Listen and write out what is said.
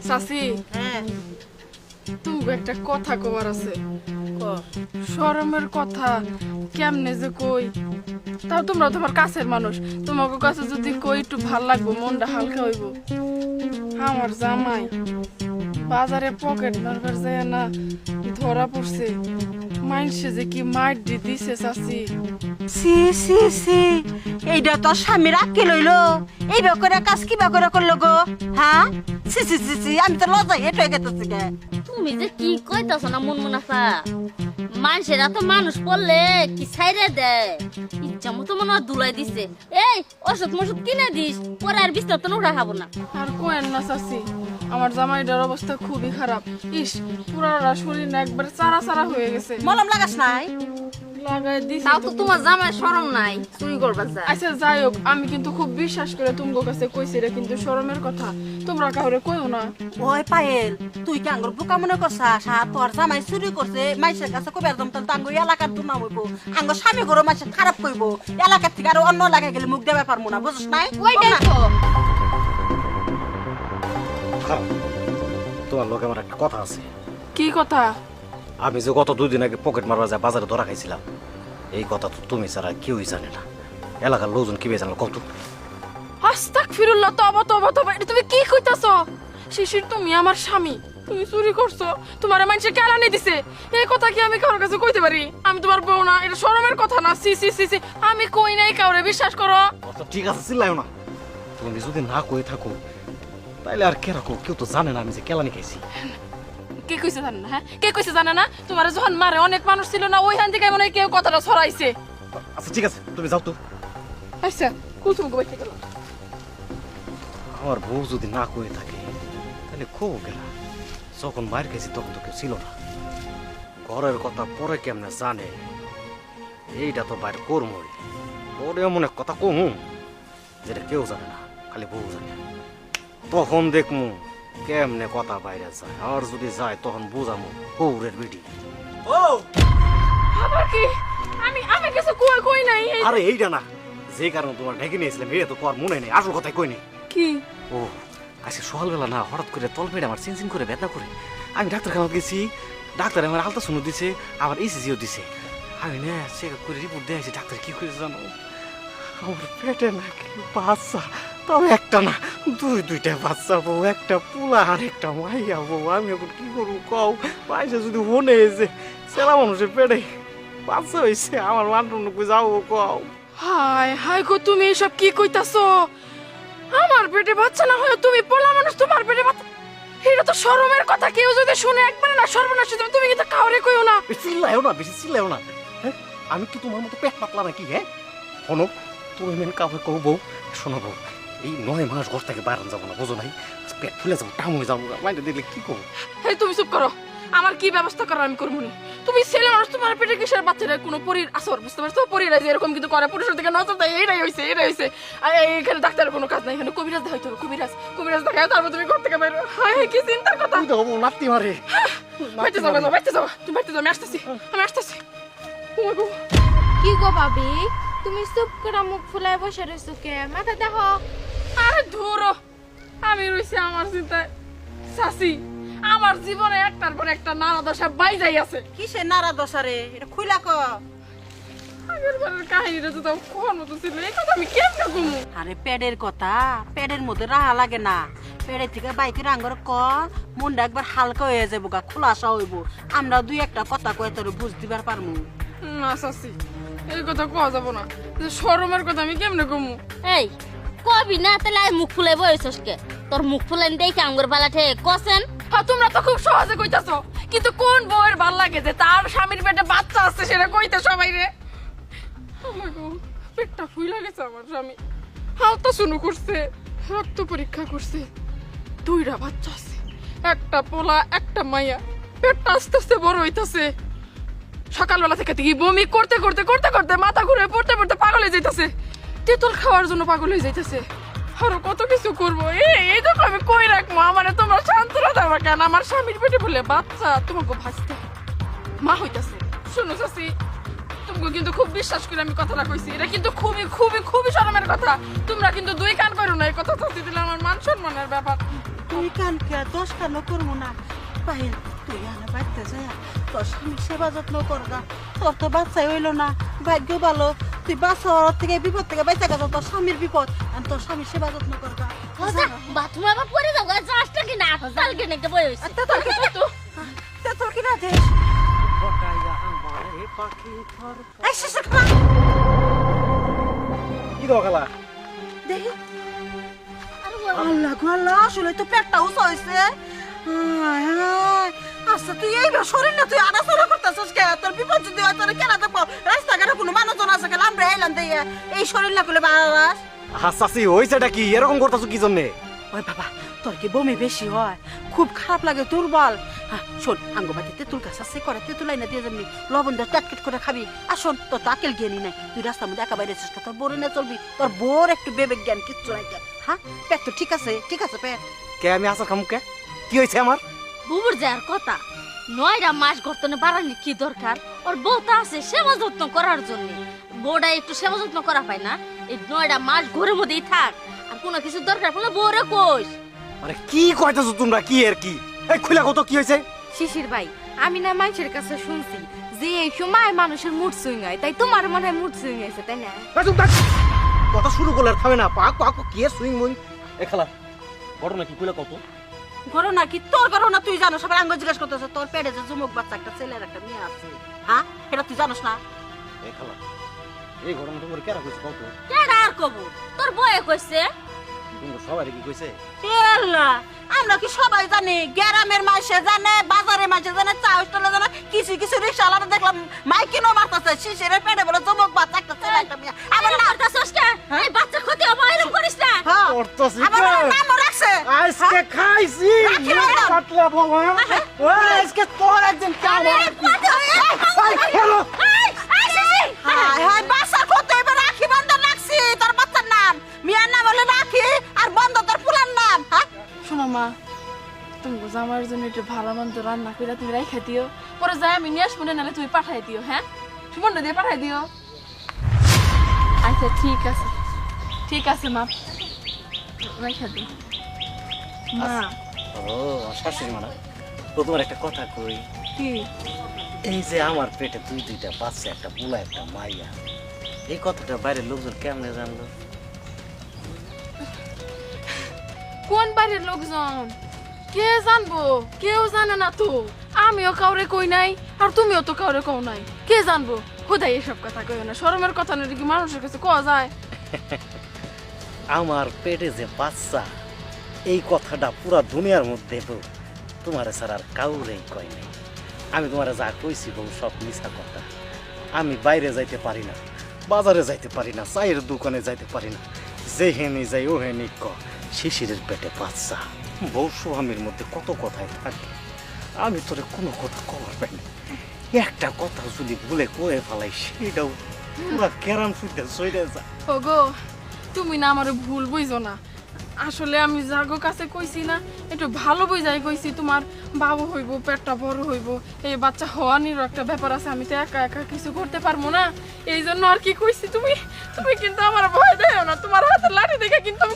চাচি, হ্যাঁ তুমি একটা কথা কবার আছে। ক শরমের কথা কেমনে যে কই, তাও তোমরা তোমার কাছের মানুষ, তোমাকে কাছে যদি কই একটু ভাল লাগবো, মনটা হালকা হইব। আমার জামাই বাজারে পকেট মারবার যায় না, ধরা পড়ছে। মাইনসে যে কি মার দিছে চাচি। সি সি সি, এইটা তো স্বামীর আঁকে লইলো। এই করে কাজ কি করে করলো গো? হ্যাঁ, সি সি সি সি, আমি তো লজ্জায় হেঁটে গেতেছি গে। তুমি যে কি কইতাছ না মন মুনাফা, মানুষেরা তো মানুষ পড়লে কি ছাইরে দেয়, ইচ্ছা মতো মনে হয় দুলাই দিছে। এই ওষুধ মষুধ কিনে দিস, পরে আর বিস্তার তো নোংরা খাবো না। আর কোয়েন না চাচি, আমার জামাইটার অবস্থা খুবই খারাপ। ইস, পুরাটা শরীর না একবার চারা চারা হয়ে গেছে। মলম লাগাস নাই? লাগাই দিছি তাও তো। তো তোমার জামাই শরম নাই, চুরি করবার যায়। আচ্ছা যাই হোক, আমি কিন্তু খুব বিশ্বাস করে তোমার কাছে কইছি, এটা কিন্তু শরমের কথা, তোমরা কাউরে কইও না। ওই পায়েল, তুই কি আঙ্গুর বোকা মনে করছাস? তোর জামাই চুরি করছে, মাইসের কাছে কবে একদম তাহলে আঙ্গুর এলাকার তো নাম হইব, আঙ্গুর স্বামী গরো মাইসে খারাপ কইব, এলাকার থেকে আর অন্য এলাকায় গেলে মুখ দেবে পারবো না, বুঝছ নাই? ওইটাই তো। তোমার লোকে আমার একটা কথা আছে। কি কথা? আমি যে গত 2 দিন আগে পকেট মারবার যায় বাজারে ধরা খাইছিলাম, এই কথা তো তুমি ছাড়া কেউই জানে না। এলাকার লোকজন কি জানলো কত? আস্তাগফিরুল্লাহ, তওবা তওবা তওবা, এটা তুমি কি কইতাছো? শিশির, তুমি আমার স্বামী, তুমি চুরি করছো, তোমার মানুষে কেলানি দিছে, এই কথা কি আমি কারোর কাছে কইতে পারি? আমি তোমার বউ না, এটা শরমের কথা না। সি সি সি সি, আমি কই নাই কাউরে, বিশ্বাস করো। আচ্ছা ঠিক আছে, চিল্লাইও না। তুমি যদি না কই থাকো তাইলে আর কে রাখো, কেউ তো জানে না আমি যে কেলানি খাইছি। কে কইছে জানে না? হ্যাঁ, কে কইছে জানে না? তোমার যখন মারে অনেক মানুষ ছিল না, ওইখান থেকে মনে হয় কেউ কথাটা ছড়াইছে। আচ্ছা ঠিক আছে, তুমি যাও তো। আচ্ছা, কুলসুম কই থেকে গেল? আমার বউ যদি না কই থাকে তাহলে খুব গেলা। যখন মার খাইছি তখন তো কেউ ছিল না। ঘরের কথা পরে কেমনে জানে, এইটা তো বাইরে করমই। ওরে এমন এক কথা কমু যেটা কেউ জানে না, খালি বউ জানে। তখন দেখমু কেমনে কথা বাইরে যায়, আর যদি যায় তখন বুঝামু বউরের বিডি। আবার কি? আমি আমি কিছু কই কই নাই। আরে এইটা না, যে কারণে তোমার ঢেকে নিয়েছিলাম এটা তো তোমার মনে নেই, আসল কথাই কই নেই। কি? ও আজকে সকালবেলা না হঠাৎ করে তল পেটে আমার চিনচিন করে ব্যথা করে, আমি ডাক্তারখানা গেছি। ডাক্তার আমার আলট্রাসাউন্ড দিছে, আবার ইসিজিও দিছে। আমি না চেক আপ করে রিপোর্ট দিয়েছি। ডাক্তার কি করে জানো, আমার পেটে নাকি বাচ্চা, তবে একটা না 2টা বাচ্চা বউ, একটা পোলা আর একটা মাইয়া বউ। আমি এখন কি করবো কও? মাইসে যদি মনে হয়েছে ছেলা মানুষের পেটে বাচ্চা হয়েছে, আমার মানুষ যাবো কও? হায় হায় গো, তুমি এসব কি কইতাছো? আমার পেটে বাচ্চা না হয় তুমি পোলা মানুষ, তোমার পেটে বাচ্চা, এটা তো শরমের কথা। কেউ যদি শুনে একবারে না সর্বনাশ হয়ে যাবে। তুমি কিন্তু কাউরে কইও না। বেশি চিল্লাইও না, বেশি চিল্লাইও না। হ্যাঁ, আমি কি তোমার মতো পেট পাতলা নাকি? হ্যাঁ শোনো, তুমি মেন কাউকে কও বউ, শোনো বউ, এই 9 মাস ঘর থেকে বাইরে যাবো না, বোঝো নাই? পেট ফুলে যাবো, টাম হয়ে যাবো, মাইন্ডে দেখলে কি করবো? এই তুমি চুপ করো, আমার কি ব্যবস্থা করার আমি করবো নি। তুমি ছেলে মানুষ, তোমার পেটে কিসের বাচ্চারা? কোনো পরীর আসর, বুঝতে পারছো? পরীরা যে এরকম কিন্তু করে, পুরুষের দিকে নজর দেয়, এটাই হয়েছে, এটাই হয়েছে। আর এখানে ডাক্তারের কোনো কাজ নাই, এখানে কবিরাজ দেখাইতে হবে। কবিরাজ কবিরাজ দেখায় তারপর তুমি ঘর থেকে বের। হায় হায়, কি চিন্তার কথা। তুই তো হবো নাতি মারে। বাইতে যাবো, বাইতে যাবো, তুমি বাইতে যাবো, আমি আসতেছি, আমি আসতেছি। ও মা গো। কি গো ভাবি, তুমি চুপ করে মুখ ফুলায় বসে রইছো কে? মাথা দেখো। আরে ধরো, আমি রইছি আমার চিন্তায়। চাচি, আমার জীবনে একটার পর একটা নানা দশা বাইজাই আছে। কিসে নারা দশারে, এটা খুইলা ক। আগের বারের কাহিনীটা তো তাও কোন মতো ছিল, এই কথা আমি কেমনে কমু? আরে পেটের কথা, পেটের মধ্যে রাহা লাগে না। পেটের থেকে বাইকের আঙ্গর ক, মনটা একবার হালকা হয়ে যাবো গা, খোলাসা হইব। আমরা 2-1টা কথা কয়ে তোর বুঝ দিবার পারমু। না চাচি, এই কথা কোয়া যাবো না। যে শরমের কথা আমি কেমনে কমু? এই কবি না, তাহলে আর মুখ ফুলাই বইছস কে? তোর মুখ ফুলাই দেখে আঙ্গুর বালাঠে কসেন। হ্যাঁ, তোমরা তো খুব সহজে কইতাছো, কিন্তু কোন বউয়ের ভাল লাগে যে তার স্বামীর পেটে বাচ্চা আছে সেটা কইতে সবাই রে? আমার গো, পেটটা ফুইলা গেছে আমার স্বামী। হালতা শুনু করছে, রক্ত পরীক্ষা করছে, 2টা বাচ্চা আছে, একটা পোলা একটা মাইয়া। পেটটা আস্তে আস্তে বড় হইতাছে। সকালবেলা থেকে দেখি বমি করতে করতে করতে করতে মাথা ঘুরে পড়তে পড়তে পাগল হয়ে যাইতাছে। তেঁতুল খাওয়ার জন্য পাগল হয়ে যাইতাছে। আরো কত কিছু করবো। এই দেখো আমি কই রাখবো, আমারে তোমরা সান্ত্বনা দেওয়া কেন? আমার স্বামীর পেটে বলে বাচ্চা, তোমাকে ভাসতে মা হইতাছে। শুনো চাচি, তোমাকে কিন্তু খুব বিশ্বাস করে আমি কথাটা কইছি, এটা কিন্তু খুবই খুবই খুবই শরমের কথা। তোমরা কিন্তু 2 কান করো না এই কথা। চাচি দিলে আমার মান সম্মানের ব্যাপার। তুই কানকে 10 কানো করবো না পাহিল তুই আনা বাড়তে যায় তোর স্বামীর সেবা যত্ন করগা তোর তো বাচ্চাই হইলো না ভাগ্য ভালো তুই বাচ্চার থেকে বিপদ থেকে বেঁচে গেছ তোর স্বামীর বিপদ আর তোর স্বামীর সেবা যত্ন করগা বাথরুমে আবার পরে যাও যাসটা কি না কালকে নাকি বই হইছে তোর কি না দে এই শিশু কি দাও খালা দেখি আল্লাহ গো আল্লাহ আসলে তো পেটটা উঁচা হয়েছে আচ্ছা তুই এইবার শরীর না তুই আনাচনা করতেছিস কে তোর বিপদ যদি হয় তোর কেনা দেখবো রাস্তাঘাটে কোনো মানুষজন আছে কেন আমরা এলাম দিয়ে এই শরীর না করলে বাড়াস হাসাসি হইছেটা কি এরকম করতেছো কি জন্যে ওই বাবা তোর কি বমি বেশি হয় খুব খারাপ লাগে দুর্বল শোন আঙ্গবাতি তেঁতুল গাছ আছে করে তেঁতুল আইনা দিয়ে যাবি লবণ দিয়ে টাটকেট করে খাবি আর শোন তোর তো আকেল জ্ঞানী নাই তুই রাস্তার মধ্যে একা বাইরে তোর বোর না চলবি তোর বোর একটু বিবেক জ্ঞান কিচ্ছু নাই হ্যাঁ পেট তো ঠিক আছে পেট কে আমি আসার খামু কে কি হয়েছে আমার বুবুর যার কথা 9টা মাস গর্তনে বাড়ানি কি দরকার ওর বউটা আছে সেবা যত্ন করার জন্য বউটা একটু সেবা যত্ন করা পায় না এই 9টা মাস ঘরের মধ্যেই থাক আর কোনো কিছু দরকার পড়লে বউরে কইস আরে কি কইতাছো তোমরা কি এর কি এই খুলা কত কি হয়েছে শিশির ভাই আমি না মানুষের কাছে শুনছি যে এই সময় মানুষের মুড সুইং হয় তাই তোমার মনে হয় মুড সুইং হয়েছে তাই না কথা শুরু করলে আর থামে না পাক পাক কি এর সুইং মুইং এ খালা ঘটনা কি কইলা কত ঘরো না কি তোর ঘরো না তুই জানো সবাই আঙ্গ জিজ্ঞাসা করতেছে তোর পেটে যে যুবক বাচ্চা একটা ছেলের একটা মেয়ে আছে হ্যাঁ এটা তুই জানোস না এ খালা এই ঘটনা তোমার কেরা কইছে কত কেডা আর কব তোর বউয়ে কইছে তোমরা সবাই কি কইছে আল্লাহ আমরা কি সবাই জানি গ্রামের মানুষে জানে বাজারের মানুষে জানে চা স্টলে জানে কিছু কিছু রিক্সাওয়ালা দেখলাম মাইকিনও মারতেছে শিশির পেটে বলে যুবক বাচ্চা একটা ছেলে একটা মেয়ে আমার না করতাছস কে এই বাচ্চা ক্ষতি হবে এরকম করিস না হ্যাঁ করতেছি আমার নামও রাখছে আজকে খাইছি রাখি না। পাতলা বাবা ওই আজকে তোর একদিন কাম হ্যালো হায় হায় বাচ্চার কত এবার রাখি বন্ধন রাখছি তোর বাচ্চার নাম মিয়ার নাম হলো রাখি আর বন্ধ তোর পুরার নাম হ্যাঁ শোনো মা তুমি আমার জন্য একটু ভালো মন্দ রান্না করে তুমি রাইখা দিও পরে যাই আমি নিয়ে আসবো না নাহলে তুমি পাঠাই দিও হ্যাঁ সুমন দিয়ে পাঠাই দিও আচ্ছা ঠিক আছে মা রাইখা দিও মা ও শাশুড়ি মানা তো তোমার একটা কথা কই কি এই যে আমার পেটে দুইটা বাচ্চা একটা বুলা একটা মাইয়া এই কথাটা বাইরের লোকজন কেমনে জানলো কোন বাড়ির লোকজন কে জানবো কেউ জানে না তো আমিও কাউরে কই নাই আর তুমিও তো কাউরে কও নাই কে জানবো খোদাই এসব কথা কই না শরমের কথা না কি মানুষের কাছে কওয়া যায় আমার পেটে যে বাচ্চা এই কথাটা পুরা দুনিয়ার মধ্যে তোমার ছাড়া আর কাউরেই কয় নাই আমি তোমার যা কইছি বউ সব মিছা কথা আমি বাইরে যাইতে পারি না বাজারে যাইতে পারি না চায়ের দোকানে যাইতে পারি না যেহেনি যাই ওহেনি ক শিশিরের পেটে বাচ্চা বউ স্বামীর মধ্যে কত কথাই থাকে আমি তোরে কোনো কথা কবার পাই না একটা কথা যদি ভুলে কয়ে ফেলাই সেটাও পুরা ক্যারাম সুইতে সইরে যায় ওগো তুমি না আমার ভুল বুঝো না আসলে আমি জাগো কাছে কইছি না একটু ভালো বুঝাই কইছি তোমার বাবু হইব পেটটা বড় হইব এই বাচ্চা হওয়ানিরও একটা ব্যাপার আছে আমি তো একা একা কিছু করতে পারবো না এই জন্য আর কি কইছি তুমি কিন্তু আমার ভয় দেও না তোমার হাতের লাঠি দেখে কিন্তু আমি